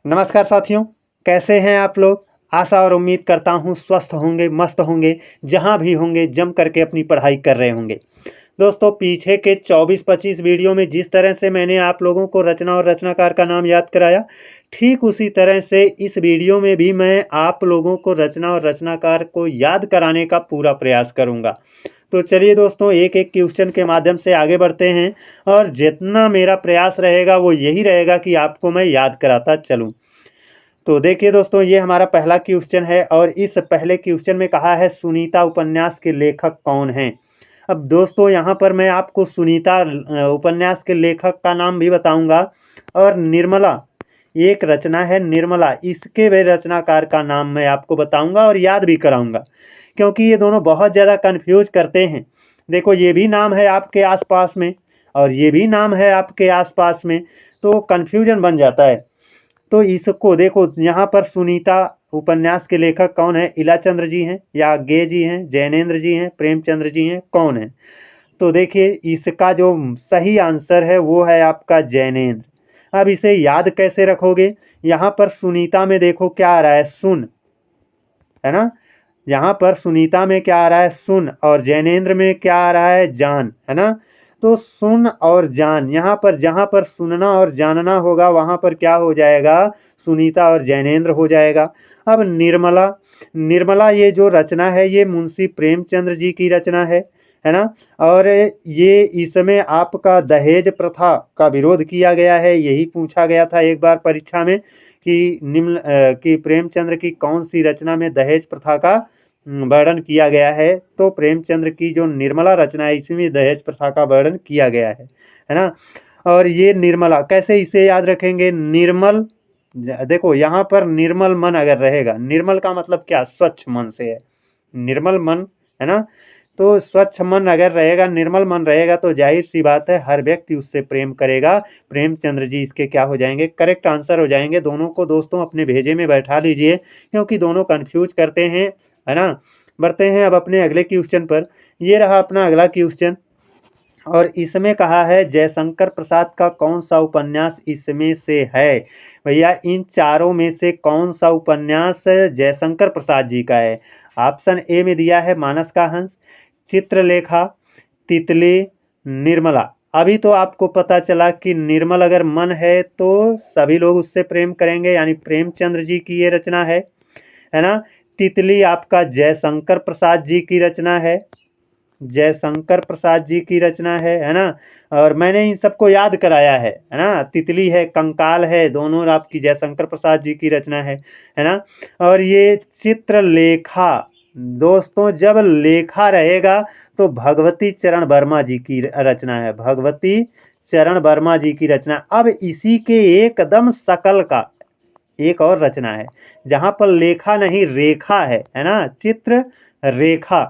नमस्कार साथियों, कैसे हैं आप लोग। आशा और उम्मीद करता हूं स्वस्थ होंगे, मस्त होंगे, जहां भी होंगे जम करके अपनी पढ़ाई कर रहे होंगे। दोस्तों, पीछे के 24-25 वीडियो में जिस तरह से मैंने आप लोगों को रचना और रचनाकार का नाम याद कराया, ठीक उसी तरह से इस वीडियो में भी मैं आप लोगों को रचना और रचनाकार को याद कराने का पूरा प्रयास करूंगा। तो चलिए दोस्तों, एक एक क्वेश्चन के माध्यम से आगे बढ़ते हैं और जितना मेरा प्रयास रहेगा वो यही रहेगा कि आपको मैं याद कराता चलूं। तो देखिए दोस्तों, ये हमारा पहला क्वेश्चन है और इस पहले क्वेश्चन में कहा है सुनीता उपन्यास के लेखक कौन हैं। अब दोस्तों, यहाँ पर मैं आपको सुनीता उपन्यास के लेखक का नाम भी बताऊंगा और निर्मला एक रचना है निर्मला, इसके वे रचनाकार का नाम मैं आपको बताऊंगा और याद भी कराऊंगा, क्योंकि ये दोनों बहुत ज़्यादा कन्फ्यूज करते हैं। देखो, ये भी नाम है आपके आसपास में और ये भी नाम है आपके आसपास में, तो कन्फ्यूजन बन जाता है। तो इसको देखो, यहाँ पर सुनीता उपन्यास के लेखक कौन है। इलाचंद्र जी हैं या गे जी हैं, जैनेन्द्र जी हैं, प्रेमचंद्र जी हैं, कौन है। तो देखिए, इसका जो सही आंसर है वो है आपका जैनेन्द्र। अब इसे याद कैसे रखोगे। यहाँ पर सुनीता में देखो क्या आ रहा है, सुन, है ना। यहाँ पर सुनीता में क्या आ रहा है, सुन, और जैनेन्द्र में क्या आ रहा है, जान, है ना। तो सुन और जान, यहाँ पर जहाँ पर सुनना और जानना होगा वहाँ पर क्या हो जाएगा, सुनीता और जैनेन्द्र हो जाएगा। अब निर्मला, निर्मला ये जो रचना है ये मुंशी प्रेमचंद्र जी की रचना है ना। और ये इसमें आपका दहेज प्रथा का विरोध किया गया है। यही पूछा गया था एक बार परीक्षा में कि कि प्रेमचंद्र की कौन सी रचना में दहेज प्रथा का वर्णन किया गया है। तो प्रेमचंद्र की जो निर्मला रचना है इसमें दहेज प्रथा का वर्णन किया गया है ना। और ये निर्मला कैसे इसे याद रखेंगे, निर्मल, देखो यहाँ पर निर्मल मन अगर रहेगा, निर्मल का मतलब क्या, स्वच्छ मन से है, निर्मल मन, है ना। तो स्वच्छ मन अगर रहेगा, निर्मल मन रहेगा, तो जाहिर सी बात है हर व्यक्ति उससे प्रेम करेगा। प्रेमचंद्र जी इसके क्या हो जाएंगे, करेक्ट आंसर हो जाएंगे। दोनों को दोस्तों अपने भेजे में बैठा लीजिए, क्योंकि दोनों कंफ्यूज करते हैं, है ना। बढ़ते हैं अब अपने अगले क्वेश्चन पर। ये रहा अपना अगला क्वेश्चन और इसमें कहा है जयशंकर प्रसाद का कौन सा उपन्यास इसमें से है। भैया, इन चारों में से कौन सा उपन्यास जयशंकर प्रसाद जी का है। ऑप्शन ए में दिया है मानस का हंस, चित्रलेखा, तितली, निर्मला। अभी तो आपको पता चला कि निर्मल अगर मन है तो सभी लोग उससे प्रेम करेंगे, यानी प्रेमचंद्र जी की ये रचना है ना। तितली आपका जयशंकर प्रसाद जी की रचना है, जयशंकर प्रसाद जी की रचना है ना। और मैंने इन सबको याद कराया है ना। तितली है, कंकाल है, दोनों आपकी जयशंकर प्रसाद जी की रचना है ना। और ये चित्रलेखा, दोस्तों जब लेखा रहेगा तो भगवती चरण वर्मा जी की रचना है, भगवती चरण वर्मा जी की रचना। अब इसी के एकदम शकल का एक और रचना है जहाँ पर लेखा नहीं रेखा है ना, चित्र रेखा,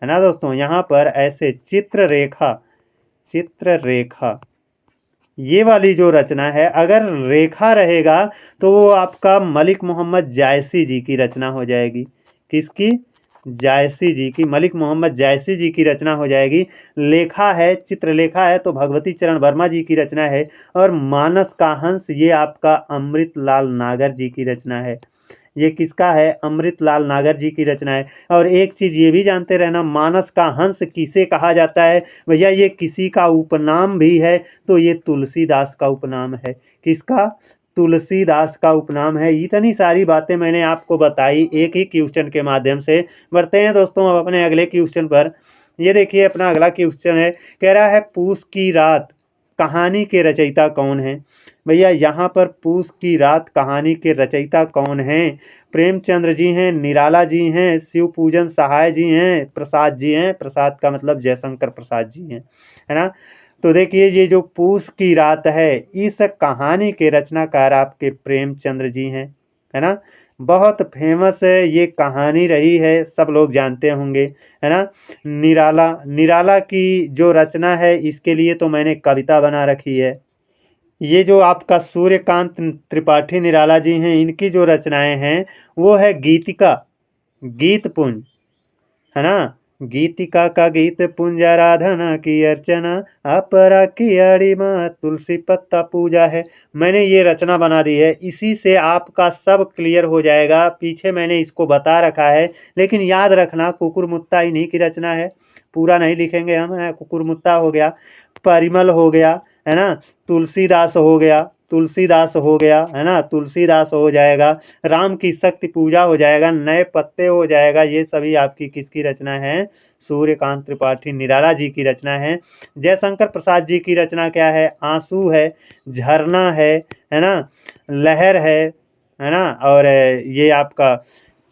है ना दोस्तों। यहाँ पर ऐसे चित्र रेखा, चित्र रेखा, ये वाली जो रचना है अगर रेखा रहेगा तो वो आपका मलिक मोहम्मद जायसी जी की रचना हो जाएगी। किसकी, जायसी जी की, मलिक मोहम्मद जायसी जी की रचना हो जाएगी। लेखा है, चित्रलेखा है तो भगवती चरण वर्मा जी की रचना है। और मानस का हंस ये आपका अमृतलाल नागर जी की रचना है। ये किसका है, अमृतलाल नागर जी की रचना है। और एक चीज़ ये भी जानते रहना, मानस का हंस किसे कहा जाता है। भैया, ये किसी का उपनाम भी है, तो ये तुलसीदास का उपनाम है। किसका, तुलसीदास का उपनाम है। इतनी सारी बातें मैंने आपको बताई एक ही क्वेश्चन के माध्यम से। बढ़ते हैं दोस्तों अब अपने अगले क्वेश्चन पर। ये देखिए अपना अगला क्वेश्चन है, कह रहा है पूस की रात कहानी के रचयिता कौन है। भैया, यहाँ पर पूस की रात कहानी के रचयिता कौन हैं। प्रेमचंद्र जी हैं, निराला जी हैं, शिव पूजन सहाय जी हैं, प्रसाद जी हैं। प्रसाद का मतलब जयशंकर प्रसाद जी हैं, है ना। तो देखिए, ये जो पूस की रात है इस कहानी के रचनाकार आपके प्रेमचंद्र जी हैं, है ना। बहुत फेमस है ये कहानी रही है, सब लोग जानते होंगे, है ना। निराला, निराला की जो रचना है इसके लिए तो मैंने कविता बना रखी है। ये जो आपका सूर्यकांत त्रिपाठी निराला जी हैं, इनकी जो रचनाएं हैं वो है गीतिका, गीतपुंज, है ना। गीतिका का गीत पुंजाराधना की अर्चना, अपरा की अड़ी माँ तुलसी पत्ता पूजा है। मैंने ये रचना बना दी है, इसी से आपका सब क्लियर हो जाएगा। पीछे मैंने इसको बता रखा है, लेकिन याद रखना कुकुरमुत्ता इन्हीं की रचना है। पूरा नहीं लिखेंगे हम। कुकुरमुत्ता हो गया, परिमल हो गया, है ना, तुलसीदास हो गया, तुलसीदास हो गया, है ना, तुलसीदास हो जाएगा, राम की शक्ति पूजा हो जाएगा, नए पत्ते हो जाएगा। ये सभी आपकी किसकी रचना है? सूर्यकांत त्रिपाठी निराला जी की रचना है। जयशंकर प्रसाद जी की रचना क्या है? आंसू है, झरना है ना, लहर है ना, और ये आपका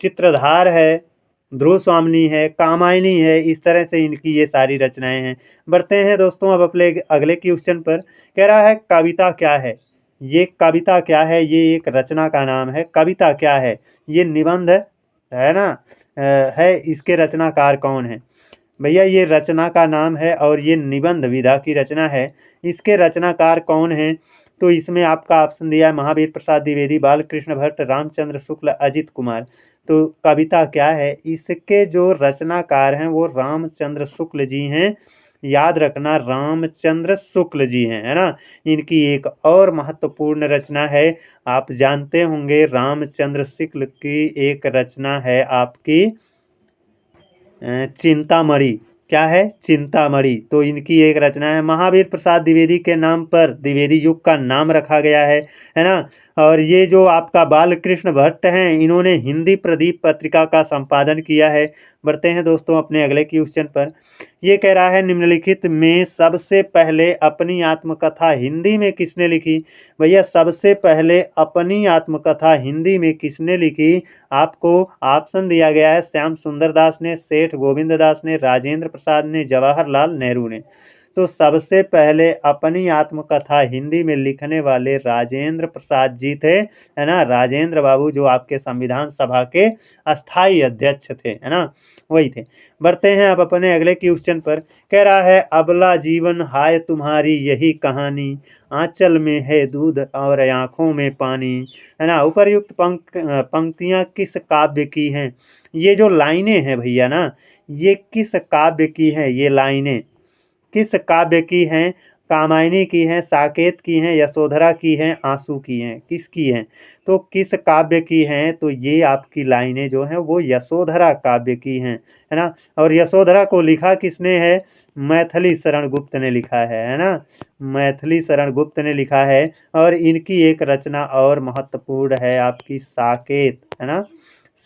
चित्रधार है, ध्रुव स्वामिनी है, कामायनी है। इस तरह से इनकी ये सारी रचनाएं हैं। बढ़ते हैं दोस्तों अब अपने अगले क्वेश्चन पर। कह रहा है कविता क्या है? ये कविता क्या है? ये एक रचना का नाम है। कविता क्या है? ये निबंध है ना, है। इसके रचनाकार कौन है? भैया ये रचना का नाम है और ये निबंध विधा की रचना है। इसके रचनाकार कौन है? तो इसमें आपका ऑप्शन दिया है महावीर प्रसाद द्विवेदी, बालकृष्ण भट्ट, रामचंद्र शुक्ल, अजित कुमार। तो कविता क्या है? इसके जो रचनाकार हैं वो रामचंद्र शुक्ल जी हैं। याद रखना, रामचंद्र शुक्ल जी हैं, है ना। इनकी एक और महत्वपूर्ण रचना है, आप जानते होंगे, रामचंद्र शुक्ल की एक रचना है आपकी चिंतामणि। क्या है? चिंतामणि। तो इनकी एक रचना है। महावीर प्रसाद द्विवेदी के नाम पर द्विवेदी युग का नाम रखा गया है ना। और ये जो आपका बालकृष्ण भट्ट हैं, इन्होंने हिंदी प्रदीप पत्रिका का संपादन किया है। बढ़ते हैं दोस्तों अपने अगले क्वेश्चन पर। ये कह रहा है निम्नलिखित में सबसे पहले अपनी आत्मकथा हिंदी में किसने लिखी? भैया सबसे पहले अपनी आत्मकथा हिंदी में किसने लिखी? आपको ऑप्शन दिया गया है, श्याम सुंदर दास ने, सेठ गोविंद दास ने, राजेंद्र प्रसाद ने, जवाहरलाल नेहरू ने। तो सबसे पहले अपनी आत्मकथा हिंदी में लिखने वाले राजेंद्र प्रसाद जी थे, है ना। राजेंद्र बाबू जो आपके संविधान सभा के अस्थाई अध्यक्ष थे, है ना, वही थे। बढ़ते हैं अब अपने अगले क्वेश्चन पर। कह रहा है अबला जीवन हाय तुम्हारी यही कहानी, आंचल में है दूध और आंखों में पानी, है ना। उपर्युक्त पंक्तियां किस काव्य की हैं? ये जो लाइनें हैं भैया ना, ये किस काव्य की हैं? ये लाइनें किस काव्य की हैं? कामायनी की हैं, साकेत की हैं, यशोधरा की हैं, आंसू की हैं, किसकी हैं? तो किस काव्य की हैं? तो ये आपकी लाइनें जो हैं वो यशोधरा काव्य की हैं, है ना। और यशोधरा को लिखा किसने है? मैथिली शरण गुप्त ने लिखा है ना। मैथिली शरण गुप्त ने लिखा है। और इनकी एक रचना और महत्वपूर्ण है आपकी साकेत, है ना।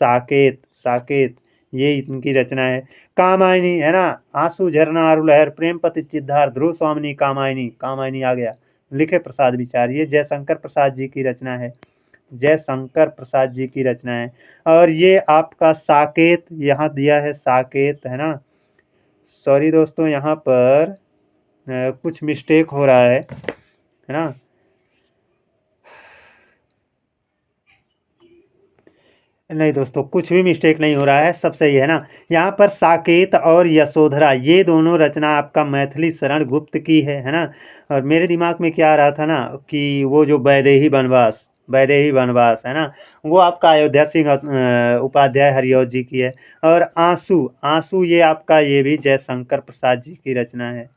साकेत, साकेत, ये इनकी रचना है। कामायनी, है ना, आंसू, झरना, आरू लहर, प्रेमपति, चिद्धार, ध्रुव स्वामिनी, कामायनी। कामायनी आ गया। लिखे प्रसाद विचार, ये जयशंकर प्रसाद जी की रचना है। जयशंकर प्रसाद जी की रचना है। और ये आपका साकेत यहाँ दिया है, साकेत, है ना। सॉरी दोस्तों, यहाँ पर कुछ मिस्टेक हो रहा है ना। नहीं दोस्तों, कुछ भी मिस्टेक नहीं हो रहा है, सब सही है ना। यहाँ पर साकेत और यशोधरा ये दोनों रचना आपका मैथिली शरण गुप्त की है ना। और मेरे दिमाग में क्या आ रहा था ना कि वो जो वैदेही वनवास, वैदेही वनवास, है ना, वो आपका अयोध्या सिंह उपाध्याय हरिऔध जी की है। और आंसू, आंसू ये आपका, ये भी जयशंकर प्रसाद जी की रचना है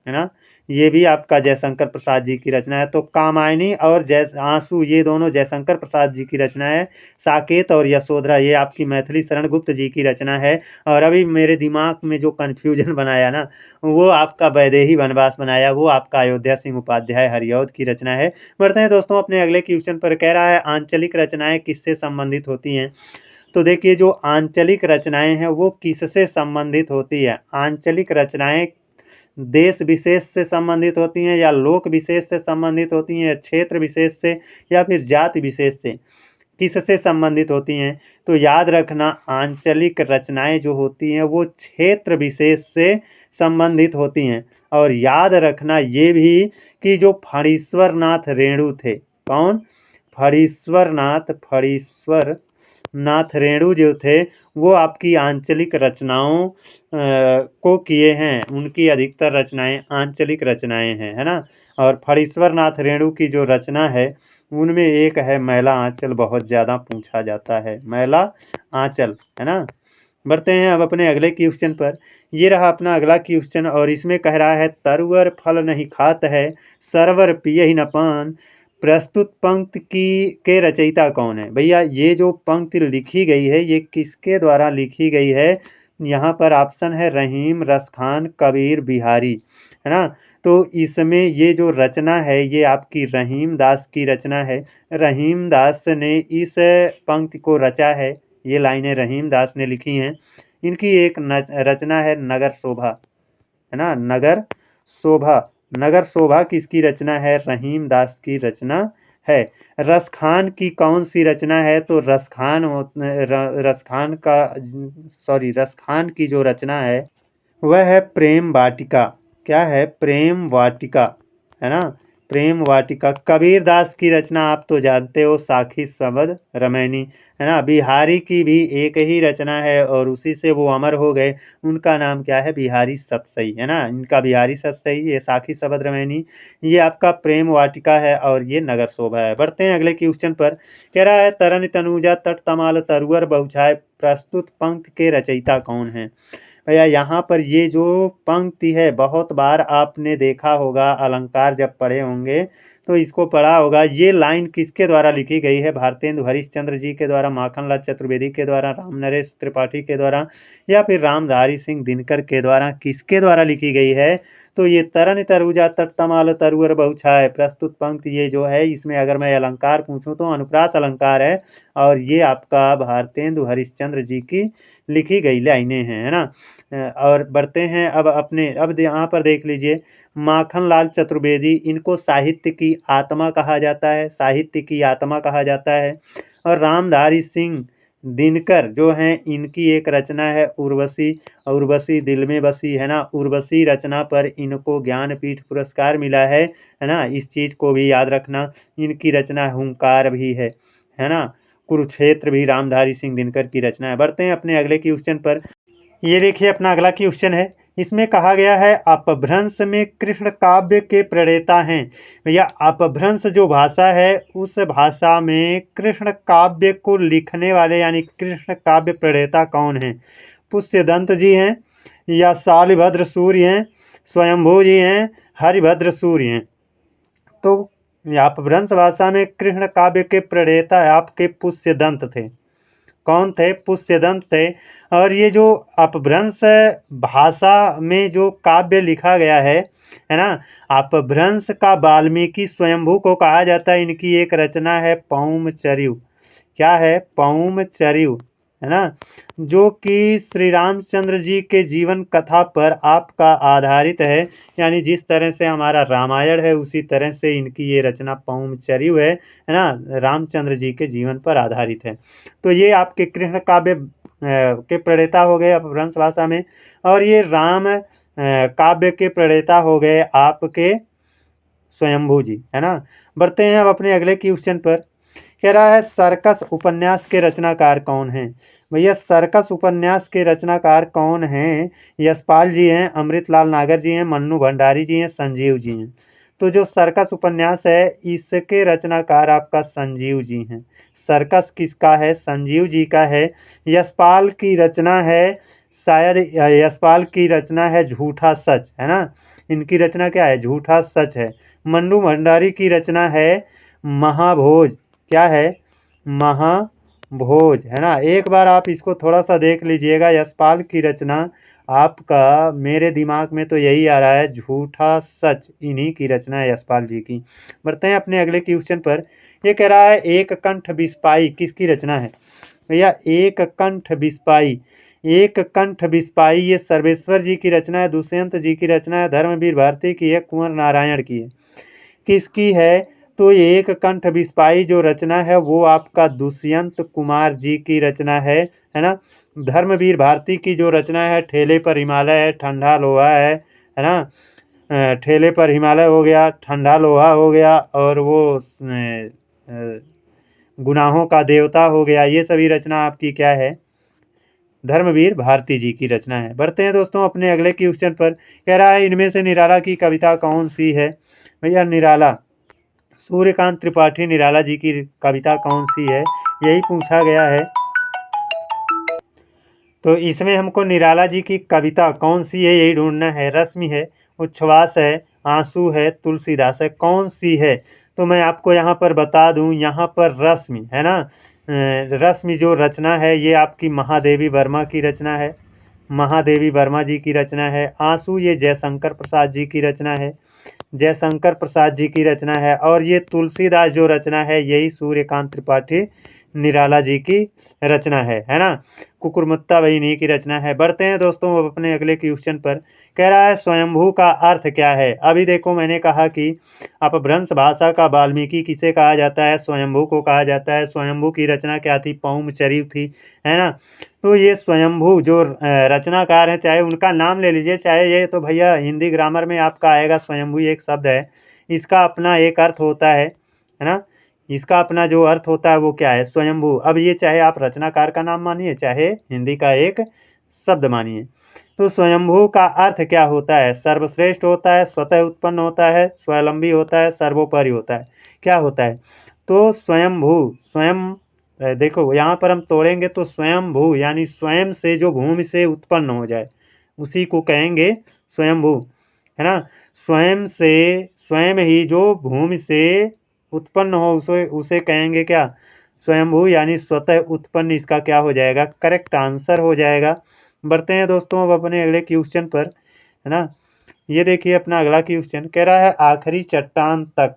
ना। ये भी आपका जयशंकर प्रसाद जी की रचना है। तो कामायनी और आंसू ये दोनों जयशंकर प्रसाद जी की रचना है। साकेत और यशोधरा ये आपकी मैथिली शरण गुप्त जी की रचना है। और अभी मेरे दिमाग में जो कन्फ्यूजन बनाया ना, वो आपका वैदेही वनवास बनाया, वो आपका अयोध्या सिंह उपाध्याय हरिऔध की रचना है। बढ़ते हैं दोस्तों अपने अगले क्वेश्चन पर। कह रहा है आंचलिक रचनाएं किससे संबंधित होती हैं? तो देखिए, जो आंचलिक रचनाएं हैं वो किससे संबंधित होती है? आंचलिक रचनाएं देश विशेष से संबंधित होती हैं, या लोक विशेष से संबंधित होती हैं, या क्षेत्र विशेष से, या फिर जाति विशेष से, किससे संबंधित होती हैं? तो याद रखना, आंचलिक रचनाएं जो होती हैं वो क्षेत्र विशेष से संबंधित होती हैं। और याद रखना ये भी कि जो फणीश्वर नाथ रेणु थे, कौन? फणीश्वर नाथ रेणु जो थे, वो आपकी आंचलिक रचनाओं को किए हैं। उनकी अधिकतर रचनाएं आंचलिक रचनाएं हैं, है ना। और फणीश्वर नाथ रेणु की जो रचना है उनमें एक है मैला आंचल, बहुत ज़्यादा पूछा जाता है, मैला आंचल, है ना। बढ़ते हैं अब अपने अगले क्वेश्चन पर। ये रहा अपना अगला क्वेश्चन और इसमें कह रहा है तरुअर फल नहीं खात है, सरवर पियहि न पान। प्रस्तुत पंक्ति की के रचयिता कौन है? भैया ये जो पंक्ति लिखी गई है ये किसके द्वारा लिखी गई है? यहाँ पर ऑप्शन है रहीम, रसखान, कबीर, बिहारी, है ना। तो इसमें ये जो रचना है ये आपकी रहीम दास की रचना है। रहीम दास ने इस पंक्ति को रचा है। ये लाइनें रहीम दास ने लिखी हैं। इनकी एक रचना है नगर शोभा, है ना, नगर शोभा। नगर शोभा किसकी रचना है? रहीम दास की रचना है। रसखान की कौन सी रचना है? तो रसखान की जो रचना है वह है प्रेम वाटिका। क्या है? प्रेम वाटिका, है ना, प्रेम वाटिका। कबीर दास की रचना आप तो जानते हो, साखी सबद रमैनी, है ना। बिहारी की भी एक ही रचना है और उसी से वो अमर हो गए। उनका नाम क्या है? बिहारी सतसई, है ना। इनका बिहारी सतसई, ये साखी सबद रमैनी, ये आपका प्रेम वाटिका है और ये नगर शोभा है। बढ़ते हैं अगले क्वेश्चन पर। कह रहा है तरन तनुजा तट तमाल तरुअर बहुछाय, प्रस्तुत पंक्ति के रचयिता कौन है? भैया यहाँ पर ये जो पंक्ति है बहुत बार आपने देखा होगा, अलंकार जब पढ़े होंगे तो इसको पढ़ा होगा। ये लाइन किसके द्वारा लिखी गई है? भारतेंदु हरिश्चंद्र जी के द्वारा, माखनलाल चतुर्वेदी के द्वारा, राम नरेश त्रिपाठी के द्वारा या फिर रामधारी सिंह दिनकर के द्वारा? किसके द्वारा लिखी गई है? तो ये तरन तरुजा तट तमाल तरुअर बहुछाय, प्रस्तुत पंक्ति ये जो है इसमें अगर मैं अलंकार पूछूं तो अनुप्रास अलंकार है और ये आपका भारतेंदु हरिश्चंद्र जी की लिखी गई लाइनें हैं, है ना। और बढ़ते हैं अब यहाँ पर देख लीजिए, माखनलाल चतुर्वेदी, इनको साहित्य की आत्मा कहा जाता है, साहित्य की आत्मा कहा जाता है। और रामधारी सिंह दिनकर जो हैं इनकी एक रचना है उर्वशी, उर्वशी दिल में बसी, है ना। उर्वशी रचना पर इनको ज्ञानपीठ पुरस्कार मिला है ना। इस चीज़ को भी याद रखना। इनकी रचना हुंकार भी है ना। कुरुक्षेत्र भी रामधारी सिंह दिनकर की रचना है। बढ़ते हैं अपने अगले क्वेश्चन पर। ये देखिए अपना अगला क्वेश्चन है। इसमें कहा गया है अपभ्रंश में कृष्ण काव्य के प्रणेता हैं। भैया अपभ्रंश जो भाषा है उस भाषा में कृष्ण काव्य को लिखने वाले यानी कृष्ण काव्य प्रणेता कौन हैं? पुष्यदंत जी हैं या शालिभद्र सूर्य हैं, स्वयंभू जी हैं, हरिभद्र सूर्य हैं? तो अपभ्रंश भाषा में कृष्ण काव्य के प्रणेता आपके पुष्यदंत थे। कौन थे? पुष्यदंत थे। और ये जो अपभ्रंश भाषा में जो काव्य लिखा गया है ना, अपभ्रंश का वाल्मीकि स्वयंभू को कहा जाता है। इनकी एक रचना है पौमचर्यु। क्या है? पौमचर्यु, है ना, जो कि श्री रामचंद्र जी के जीवन कथा पर आपका आधारित है। यानी जिस तरह से हमारा रामायण है उसी तरह से इनकी ये रचना पौमचर्यु है ना, रामचंद्र जी के जीवन पर आधारित है। तो ये आपके कृष्ण काव्य के प्रणेता हो गए अपभ्रंश भाषा में। और ये राम काव्य के प्रणेता हो गए आपके स्वयंभू जी, है ना। बढ़ते हैं अब अपने अगले क्वेश्चन पर। कह रहा है सर्कस उपन्यास के रचनाकार कौन हैं? भैया सर्कस उपन्यास के रचनाकार कौन हैं? यशपाल जी हैं, अमृतलाल नागर जी हैं, मन्नू भंडारी जी हैं, संजीव जी हैं। तो जो सर्कस उपन्यास है इसके रचनाकार आपका संजीव जी हैं। सर्कस किसका है? संजीव जी का है। यशपाल की रचना है, शायद यशपाल की रचना है झूठा सच, है ना। इनकी रचना क्या है? झूठा सच है। मन्नू भंडारी की रचना है महाभोज। क्या है? महाभोज, है ना। एक बार आप इसको थोड़ा सा देख लीजिएगा। यशपाल की रचना आपका मेरे दिमाग में तो यही आ रहा है, झूठा सच, इन्हीं की रचना है यशपाल जी की। बढ़ते हैं अपने अगले क्वेश्चन पर। ये कह रहा है एक कंठ बिस्पाई किसकी रचना है? भैया एक कंठ बिस्पाई, एक कंठ बिस्पाई ये सर्वेश्वर जी की रचना है, दुष्यंत जी की रचना है, धर्मवीर भारती की है, कुंवर नारायण की है। किसकी है? तो एक कंठ बिस्पाई जो रचना है वो आपका दुष्यंत कुमार जी की रचना है ना। धर्मवीर भारती की जो रचना है ठेले पर हिमालय है, ठंडा लोहा है ना। ठेले पर हिमालय हो गया, ठंडा लोहा हो गया और वो गुनाहों का देवता हो गया। ये सभी रचना आपकी क्या है? धर्मवीर भारती जी की रचना है। बढ़ते हैं दोस्तों अपने अगले क्वेश्चन पर। कह रहा है इनमें से निराला की कविता कौन सी है? भैया निराला, सूर्यकांत त्रिपाठी निराला जी की कविता कौन सी है? यही पूछा गया है। तो इसमें हमको निराला जी की कविता कौन सी है यही ढूंढना है। रश्मि है, उच्छ्वास है, आंसू है, तुलसीदास है, कौन सी है? तो मैं आपको यहाँ पर बता दूँ, यहाँ पर रश्मि है ना। रश्मि जो रचना है ये आपकी महादेवी वर्मा की रचना है, महादेवी वर्मा जी की रचना है। आंसू ये जयशंकर प्रसाद जी की रचना है, जयशंकर प्रसाद जी की रचना है। और ये तुलसीदास जो रचना है यही सूर्यकांत त्रिपाठी निराला जी की रचना है ना। कुकुरमुत्ता वही इन्हीं की रचना है। बढ़ते हैं दोस्तों अब अपने अगले क्वेश्चन पर। कह रहा है स्वयंभू का अर्थ क्या है? अभी देखो मैंने कहा कि अपभ्रंश भाषा का वाल्मीकि किसे कहा जाता है? स्वयंभू को कहा जाता है। स्वयंभू की रचना क्या थी? पौमचरित थी, है ना। तो ये स्वयंभू जो रचनाकार हैं, चाहे उनका नाम ले लीजिए, चाहे ये तो भैया हिंदी ग्रामर में आपका आएगा स्वयंभू एक शब्द है, इसका अपना एक अर्थ होता है ना। इसका अपना जो अर्थ होता है वो क्या है? स्वयंभू। अब ये चाहे आप रचनाकार का नाम मानिए चाहे हिंदी का एक शब्द मानिए। तो स्वयंभू का अर्थ क्या होता है? सर्वश्रेष्ठ होता है, स्वतः उत्पन्न होता है, स्वावलंबी होता है, सर्वोपरि होता है। क्या होता है? तो स्वयंभू, स्वयं देखो यहाँ पर हम तोड़ेंगे तो स्वयंभू यानी स्वयं से जो भूमि से उत्पन्न हो जाए उसी को कहेंगे स्वयंभू, है ना। स्वयं से, स्वयं ही जो भूमि से उत्पन्न हो उसे उसे कहेंगे क्या? स्वयंभू यानी स्वतः उत्पन्न। इसका क्या हो जाएगा? करेक्ट आंसर हो जाएगा। बढ़ते हैं दोस्तों अब अपने अगले क्वेश्चन पर, है ना। ये देखिए अपना अगला क्वेश्चन कह रहा है आखिरी चट्टान तक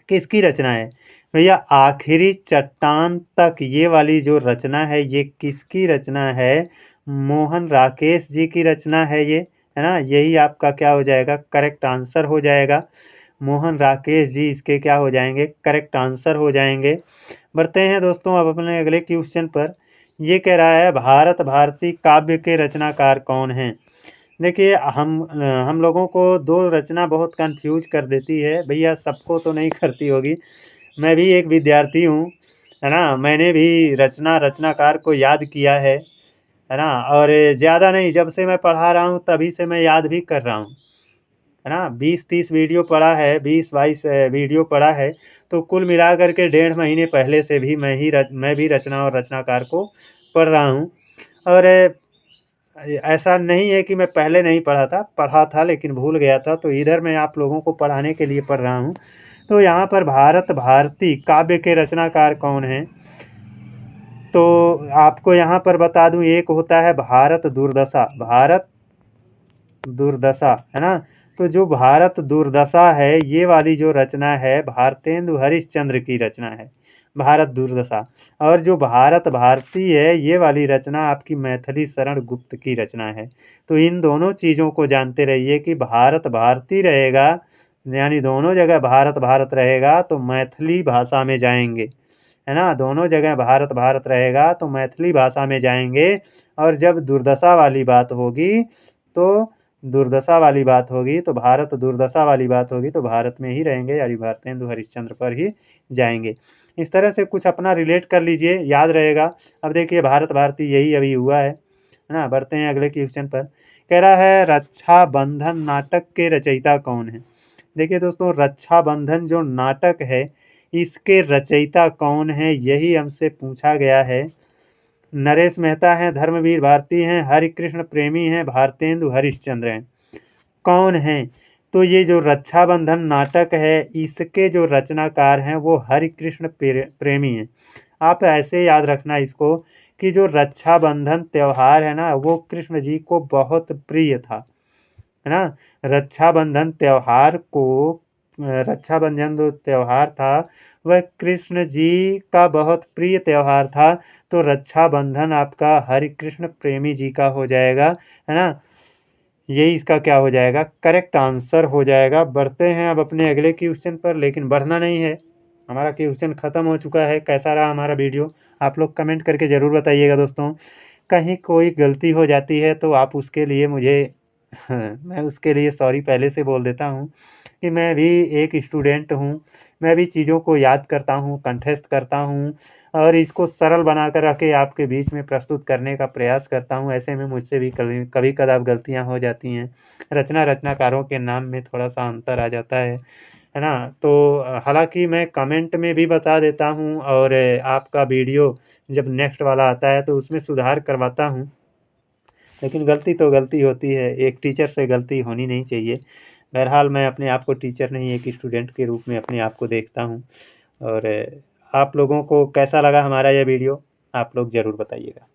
किसकी रचना है? भैया आखिरी चट्टान तक ये वाली जो रचना है ये किसकी रचना है? मोहन राकेश जी की रचना है ये, है ना। यही आपका क्या हो जाएगा? करेक्ट आंसर हो जाएगा। मोहन राकेश जी इसके क्या हो जाएंगे? करेक्ट आंसर हो जाएंगे। बढ़ते हैं दोस्तों अब अपने अगले क्वेश्चन पर। ये कह रहा है भारत भारती काव्य के रचनाकार कौन हैं? देखिए हम लोगों को दो रचना बहुत कंफ्यूज कर देती है भैया, सबको तो नहीं करती होगी। मैं भी एक विद्यार्थी हूँ, है ना। मैंने भी रचनाकार को याद किया है ना। और ज़्यादा नहीं, जब से मैं पढ़ा रहा हूँ तभी से मैं याद भी कर रहा हूँ, है ना। 20-30 वीडियो पढ़ा है, 20-22 वीडियो पढ़ा है। तो कुल मिला कर के 1.5 महीने पहले से भी मैं भी रचना और रचनाकार को पढ़ रहा हूँ। और ऐसा नहीं है कि मैं पहले नहीं पढ़ा था लेकिन भूल गया था, तो इधर मैं आप लोगों को पढ़ाने के लिए पढ़ रहा हूँ। तो यहाँ पर भारत भारती काव्य के रचनाकार कौन हैं? तो आपको यहाँ पर बता दूँ, एक होता है भारत दुर्दशा, भारत दुर्दशा, है ना। तो जो भारत दुर्दशा है ये वाली जो रचना है भारतेंदु हरिश्चंद्र की रचना है, भारत दुर्दशा। और जो भारत भारती है ये वाली रचना आपकी मैथिली शरण गुप्त की रचना है। तो इन दोनों चीज़ों को जानते रहिए कि भारत भारती रहेगा यानी दोनों जगह भारत भारत रहेगा तो मैथिली भाषा में जाएंगे, है ना। दोनों जगह भारत भारत रहेगा तो मैथिली भाषा में जाएंगे। और जब दुर्दशा वाली बात होगी तो दुर्दशा वाली बात होगी तो भारत दुर्दशा वाली बात होगी तो भारत में ही रहेंगे यानी भारतेंदु हरिश्चंद्र पर ही जाएंगे। इस तरह से कुछ अपना रिलेट कर लीजिए, याद रहेगा। अब देखिए भारत भारती यही अभी हुआ है ना। बढ़ते हैं अगले क्वेश्चन पर। कह रहा है रक्षा बंधन नाटक के रचयिता कौन है? देखिए दोस्तों रक्षा बंधन जो नाटक है इसके रचयिता कौन है यही हमसे पूछा गया है। नरेश मेहता हैं, धर्मवीर भारती हैं, हरिकृष्ण प्रेमी हैं, भारतेंदु हरिश्चंद्र हैं। कौन हैं? तो ये जो रक्षाबंधन नाटक है इसके जो रचनाकार हैं वो हरिकृष्ण प्रेमी हैं। आप ऐसे याद रखना इसको कि जो रक्षाबंधन त्यौहार है ना वो कृष्ण जी को बहुत प्रिय था, है ना। रक्षाबंधन त्यौहार को रक्षाबंधन जो त्यौहार था वह कृष्ण जी का बहुत प्रिय त्यौहार था। तो रक्षाबंधन आपका हरिकृष्ण प्रेमी जी का हो जाएगा, है ना। यही इसका क्या हो जाएगा? करेक्ट आंसर हो जाएगा। बढ़ते हैं अब अपने अगले क्वेश्चन पर, लेकिन बढ़ना नहीं है, हमारा क्वेश्चन ख़त्म हो चुका है। कैसा रहा हमारा वीडियो आप लोग कमेंट करके ज़रूर बताइएगा दोस्तों। कहीं कोई गलती हो जाती है तो आप उसके लिए मुझे मैं उसके लिए सॉरी पहले से बोल देता हूँ कि मैं भी एक स्टूडेंट हूँ। मैं भी चीज़ों को याद करता हूँ, कंठस्थ करता हूँ और इसको सरल बना कर रख के आपके बीच में प्रस्तुत करने का प्रयास करता हूँ। ऐसे में मुझसे भी कभी कदार गलतियाँ हो जाती हैं। रचनाकारों के नाम में थोड़ा-सा अंतर आ जाता है ना? तो हालाँकि मैं कमेंट में भी बता देता हूँ और आपका वीडियो जब नेक्स्ट वाला आता है तो उसमें सुधार करवाता हूँ। लेकिन गलती तो गलती होती है, एक टीचर से गलती होनी नहीं चाहिए। बहरहाल मैं अपने आप को टीचर नहीं, एक स्टूडेंट के रूप में अपने आप को देखता हूँ। और आप लोगों को कैसा लगा हमारा यह वीडियो, आप लोग ज़रूर बताइएगा।